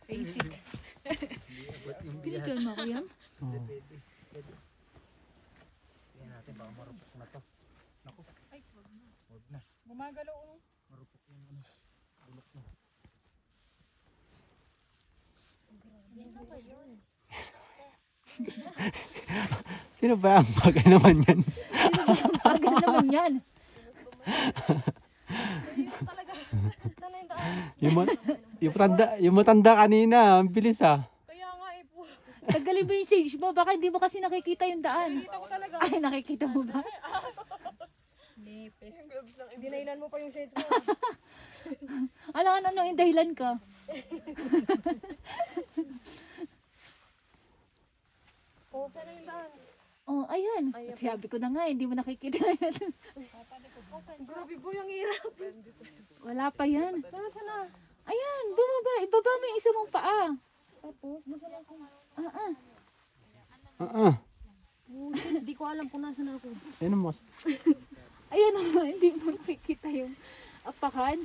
Basic. Pinituan mo ako yan? Oo. Sige natin, baka marupok na to. Naku. Ay, Huwag na. gumagalaw. Marupok yung ano. Bulok na. Sino ba ang baga naman yan? Pagal naman yan. Sana yung daan. Yung matanda kanina, ang bilis ah. Kaya nga eh po. Tagalin mo yung sage mo. Baka hindi mo kasi nakikita yung daan. Nakita ko talaga. Ay, nakikita mo ba? Nipis. Dinailan mo pa yung shades mo. Alam ka ano yung dahilan ka. Oh, sana yung daan. Oh, ayan. Sabi ko na nga, hindi mo nakikita yan. Grabe po yung hirap. Wala pa yan. Sana. Ayan, bumaba. Ibaba mo yung isa mong paa. Tapos, masala ko. Hindi ko alam kung nasan ako. Ayun mo. Ayan, hindi mo nakikita yung apakan.